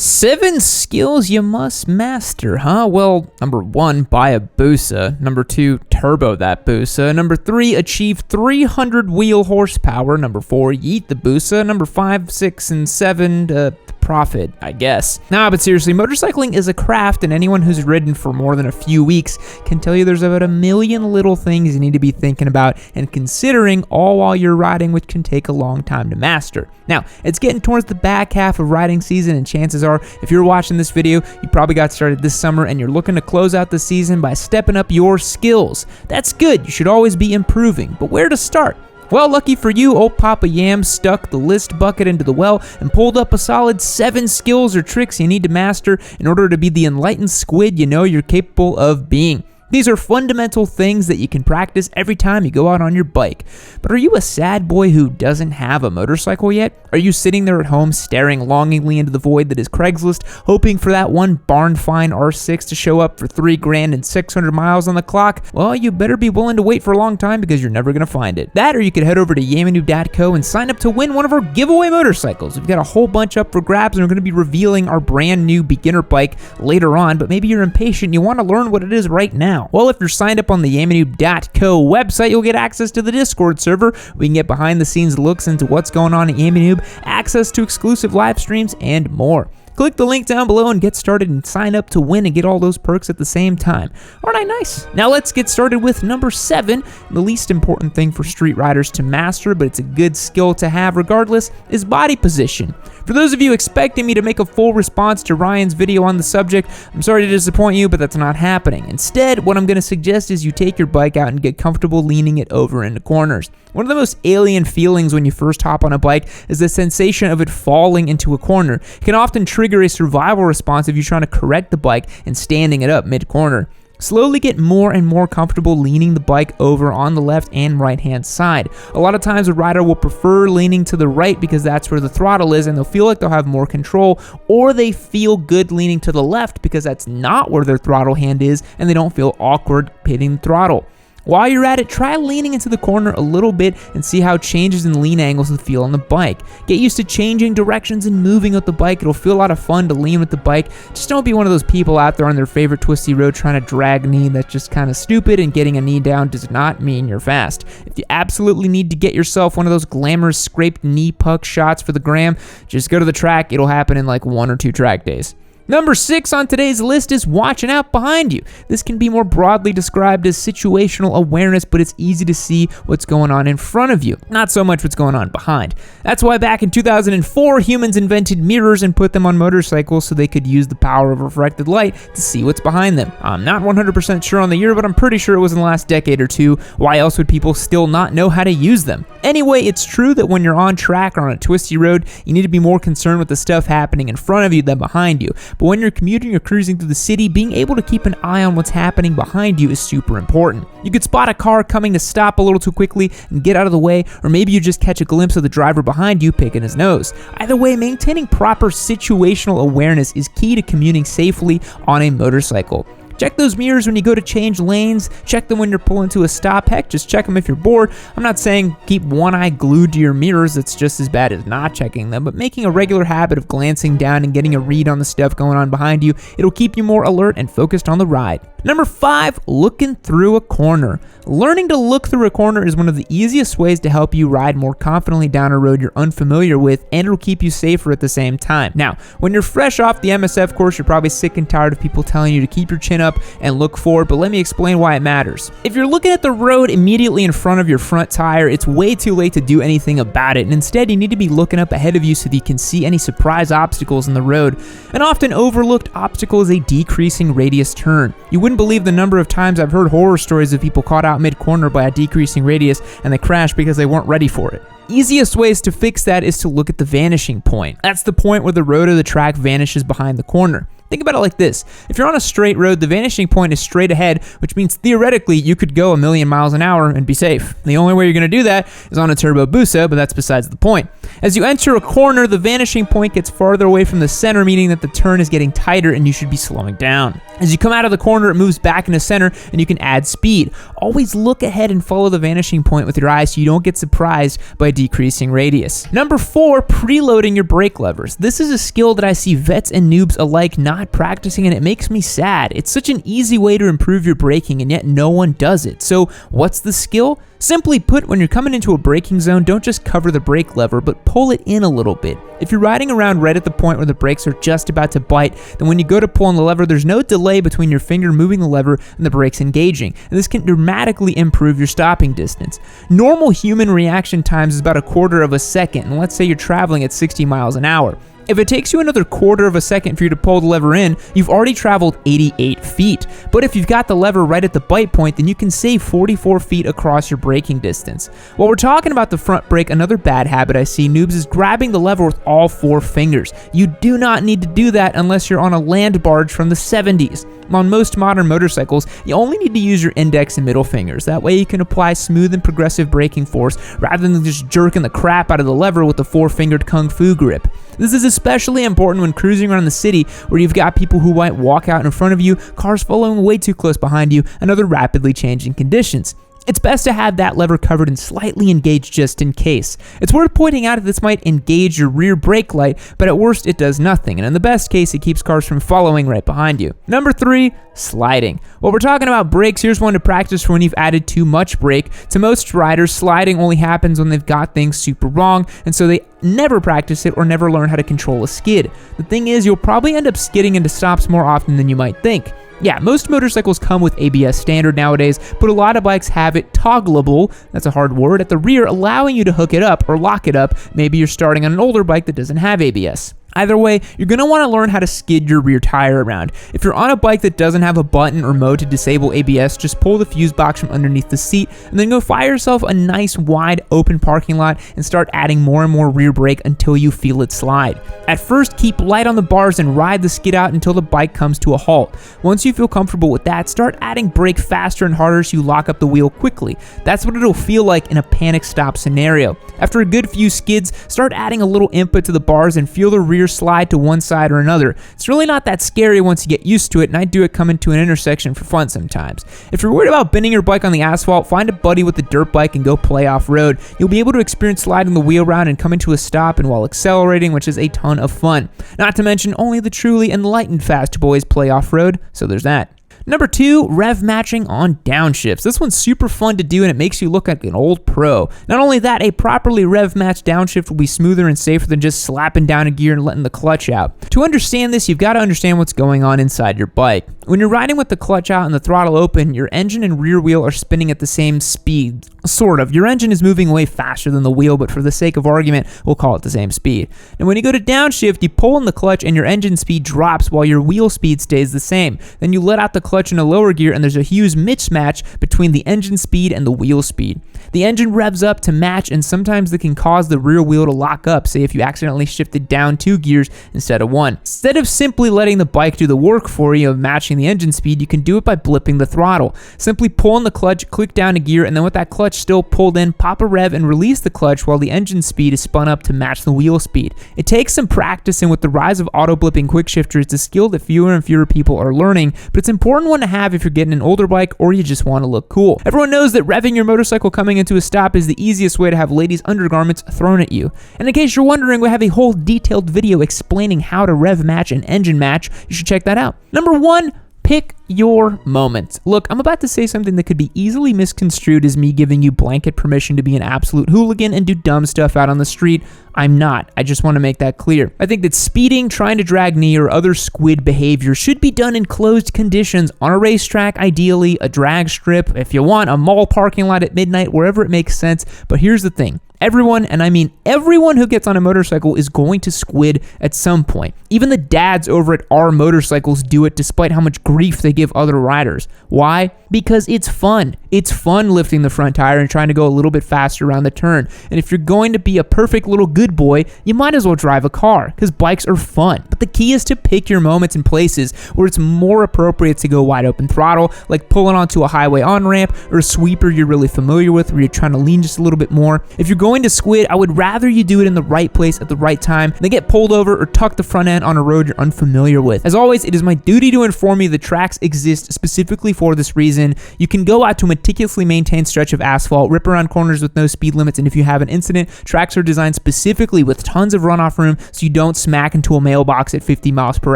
7 skills you must master, huh? Well, number 1, buy a Busa. Number 2, turbo that Busa. Number 3, achieve 300 wheel horsepower. Number 4, yeet the Busa. Number 5, 6, and 7, profit, I guess. Nah, but seriously, motorcycling is a craft, and anyone who's ridden for more than a few weeks can tell you there's about a million little things you need to be thinking about and considering all while you're riding, which can take a long time to master. Now, it's getting towards the back half of riding season, and chances are, if you're watching this video, you probably got started this summer and you're looking to close out the season by stepping up your skills. That's good, you should always be improving, but where to start? Well, lucky for you, old Papa Yam stuck the list bucket into the well and pulled up a solid 7 skills or tricks you need to master in order to be the enlightened squid you know you're capable of being. These are fundamental things that you can practice every time you go out on your bike. But are you a sad boy who doesn't have a motorcycle yet? Are you sitting there at home staring longingly into the void that is Craigslist, hoping for that one barn fine R6 to show up for $3 grand and 600 miles on the clock? Well, you better be willing to wait for a long time because you're never going to find it. That, or you could head over to yammie.co and sign up to win one of our giveaway motorcycles. We've got a whole bunch up for grabs, and we're going to be revealing our brand new beginner bike later on, but maybe you're impatient and you want to learn what it is right now. Well, if you're signed up on the yammie.co website, you'll get access to the Discord server. We can get behind the scenes looks into what's going on at Yammie Noob, access to exclusive live streams, and more. Click the link down below and get started and sign up to win and get all those perks at the same time. Aren't I nice? Now let's get started with number 7. The least important thing for street riders to master, but it's a good skill to have regardless, is body position. For those of you expecting me to make a full response to Ryan's video on the subject, I'm sorry to disappoint you, but that's not happening. Instead, what I'm going to suggest is you take your bike out and get comfortable leaning it over into corners. One of the most alien feelings when you first hop on a bike is the sensation of it falling into a corner. It can often trigger a survival response if you're trying to correct the bike and standing it up mid-corner. Slowly get more and more comfortable leaning the bike over on the left and right hand side. A lot of times a rider will prefer leaning to the right because that's where the throttle is and they'll feel like they'll have more control, or they feel good leaning to the left because that's not where their throttle hand is and they don't feel awkward hitting the throttle. While you're at it, try leaning into the corner a little bit and see how changes in lean angles will feel on the bike. Get used to changing directions and moving with the bike. It'll feel a lot of fun to lean with the bike. Just don't be one of those people out there on their favorite twisty road trying to drag a knee. That's just kind of stupid, and getting a knee down does not mean you're fast. If you absolutely need to get yourself one of those glamorous scraped knee puck shots for the gram, just go to the track. It'll happen in like 1 or 2 track days. Number 6 on today's list is watching out behind you. This can be more broadly described as situational awareness, but it's easy to see what's going on in front of you, not so much what's going on behind. That's why back in 2004, humans invented mirrors and put them on motorcycles so they could use the power of reflected light to see what's behind them. I'm not 100% sure on the year, but I'm pretty sure it was in the last decade or 2. Why else would people still not know how to use them? Anyway, it's true that when you're on track or on a twisty road, you need to be more concerned with the stuff happening in front of you than behind you. But when you're commuting or cruising through the city, being able to keep an eye on what's happening behind you is super important. You could spot a car coming to stop a little too quickly and get out of the way, or maybe you just catch a glimpse of the driver behind you picking his nose. Either way, maintaining proper situational awareness is key to commuting safely on a motorcycle. Check those mirrors when you go to change lanes. Check them when you're pulling to a stop. Heck, just check them if you're bored. I'm not saying keep one eye glued to your mirrors. That's just as bad as not checking them. But making a regular habit of glancing down and getting a read on the stuff going on behind you, it'll keep you more alert and focused on the ride. Number 5, looking through a corner. Learning to look through a corner is one of the easiest ways to help you ride more confidently down a road you're unfamiliar with, and it'll keep you safer at the same time. Now, when you're fresh off the MSF course, you're probably sick and tired of people telling you to keep your chin up and look forward, but let me explain why it matters. If you're looking at the road immediately in front of your front tire, it's way too late to do anything about it, and instead you need to be looking up ahead of you so that you can see any surprise obstacles in the road. An often overlooked obstacle is a decreasing radius turn. You wouldn't believe the number of times I've heard horror stories of people caught out mid-corner by a decreasing radius and they crashed because they weren't ready for it. Easiest ways to fix that is to look at the vanishing point. That's the point where the road or the track vanishes behind the corner. Think about it like this. If you're on a straight road, the vanishing point is straight ahead, which means theoretically you could go 1,000,000 miles an hour and be safe. The only way you're going to do that is on a Turbo Busa, but that's besides the point. As you enter a corner, the vanishing point gets farther away from the center, meaning that the turn is getting tighter and you should be slowing down. As you come out of the corner, it moves back into center and you can add speed. Always look ahead and follow the vanishing point with your eyes so you don't get surprised by decreasing radius. Number 4, preloading your brake levers. This is a skill that I see vets and noobs alike not practicing, and it makes me sad. It's such an easy way to improve your braking, and yet no one does it. So what's the skill? Simply put, when you're coming into a braking zone, don't just cover the brake lever, but pull it in a little bit. If you're riding around right at the point where the brakes are just about to bite, then when you go to pull on the lever, there's no delay between your finger moving the lever and the brakes engaging, and this can dramatically improve your stopping distance. Normal human reaction times is about 1/4 of a second, and let's say you're traveling at 60 miles an hour. If it takes you another 1/4 of a second for you to pull the lever in, you've already traveled 88 feet. But if you've got the lever right at the bite point, then you can save 44 feet across your braking distance. While we're talking about the front brake, another bad habit I see noobs is grabbing the lever with all 4 fingers. You do not need to do that unless you're on a land barge from the 70s. On most modern motorcycles, you only need to use your index and middle fingers. That way you can apply smooth and progressive braking force rather than just jerking the crap out of the lever with a 4-fingered kung fu grip. This is especially important when cruising around the city where you've got people who might walk out in front of you, cars following way too close behind you, and other rapidly changing conditions. It's best to have that lever covered and slightly engaged just in case. It's worth pointing out that this might engage your rear brake light, but at worst it does nothing, and in the best case it keeps cars from following right behind you. Number 3, sliding. While we're talking about brakes, here's one to practice for when you've added too much brake. To most riders, sliding only happens when they've got things super wrong, and so they never practice it or never learn how to control a skid. The thing is, you'll probably end up skidding into stops more often than you might think. Yeah, most motorcycles come with ABS standard nowadays, but a lot of bikes have it toggleable, that's a hard word, at the rear, allowing you to hook it up or lock it up. Maybe you're starting on an older bike that doesn't have ABS. Either way, you're going to want to learn how to skid your rear tire around. If you're on a bike that doesn't have a button or mode to disable ABS, just pull the fuse box from underneath the seat and then go find yourself a nice wide open parking lot and start adding more and more rear brake until you feel it slide. At first, keep light on the bars and ride the skid out until the bike comes to a halt. Once you feel comfortable with that, start adding brake faster and harder so you lock up the wheel quickly. That's what it'll feel like in a panic stop scenario. After a good few skids, start adding a little input to the bars and feel the rear slide to one side or another. It's really not that scary once you get used to it, and I do it coming to an intersection for fun sometimes. If you're worried about bending your bike on the asphalt, find a buddy with a dirt bike and go play off-road. You'll be able to experience sliding the wheel around and coming to a stop and while accelerating, which is a ton of fun. Not to mention, only the truly enlightened fast boys play off-road, so there's that. Number 2, rev matching on downshifts. This one's super fun to do and it makes you look like an old pro. Not only that, a properly rev matched downshift will be smoother and safer than just slapping down a gear and letting the clutch out. To understand this, you've got to understand what's going on inside your bike. When you're riding with the clutch out and the throttle open, your engine and rear wheel are spinning at the same speed. Sort of. Your engine is moving way faster than the wheel, but for the sake of argument, we'll call it the same speed. And when you go to downshift, you pull in the clutch and your engine speed drops while your wheel speed stays the same. Then you let out the clutch in a lower gear and there's a huge mismatch between the engine speed and the wheel speed. The engine revs up to match and sometimes that can cause the rear wheel to lock up, say if you accidentally shifted down 2 gears instead of 1. Instead of simply letting the bike do the work for you of matching the engine speed, you can do it by blipping the throttle. Simply pull in the clutch, click down a gear, and then with that clutch still pulled in, pop a rev and release the clutch while the engine speed is spun up to match the wheel speed. It takes some practice, and with the rise of auto blipping quick shifter, it's a skill that fewer and fewer people are learning, but it's an important one to have if you're getting an older bike or you just want to look cool. Everyone knows that revving your motorcycle coming into a stop is the easiest way to have ladies' undergarments thrown at you. And in case you're wondering, we have a whole detailed video explaining how to rev match and engine match. You should check that out. Number 1, pick your moment. Look, I'm about to say something that could be easily misconstrued as me giving you blanket permission to be an absolute hooligan and do dumb stuff out on the street. I'm not. I just want to make that clear. I think that speeding, trying to drag knee, or other squid behavior should be done in closed conditions, on a racetrack, ideally, a drag strip, if you want, a mall parking lot at midnight, wherever it makes sense. But here's the thing. Everyone, and I mean everyone who gets on a motorcycle is going to squid at some point. Even the dads over at R Motorcycles do it despite how much grief they give other riders. Why? Because it's fun. It's fun lifting the front tire and trying to go a little bit faster around the turn. And if you're going to be a perfect little good boy, you might as well drive a car, because bikes are fun. But the key is to pick your moments and places where it's more appropriate to go wide open throttle, like pulling onto a highway on-ramp, or a sweeper you're really familiar with where you're trying to lean just a little bit more. If you're going going to squid, I would rather you do it in the right place at the right time than get pulled over or tuck the front end on a road you're unfamiliar with. As always, it is my duty to inform you the tracks exist specifically for this reason. You can go out to a meticulously maintained stretch of asphalt, rip around corners with no speed limits, and if you have an incident, tracks are designed specifically with tons of runoff room so you don't smack into a mailbox at 50 miles per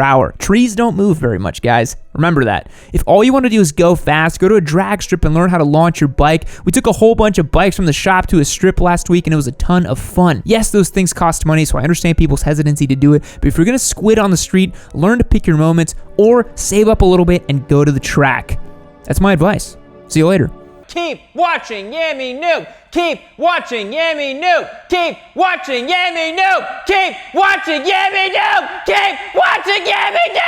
hour. Trees don't move very much, guys. Remember that. If all you want to do is go fast, go to a drag strip and learn how to launch your bike. We took a whole bunch of bikes from the shop to a strip last week and it was a ton of fun. Yes, those things cost money, so I understand people's hesitancy to do it, but if you're going to squid on the street, learn to pick your moments or save up a little bit and go to the track. That's my advice. See you later. Keep watching Yammie Noob. Keep watching Yammie Noob. Keep watching Yammie Noob. Keep watching Yammie Noob. Keep watching Yammie Noob.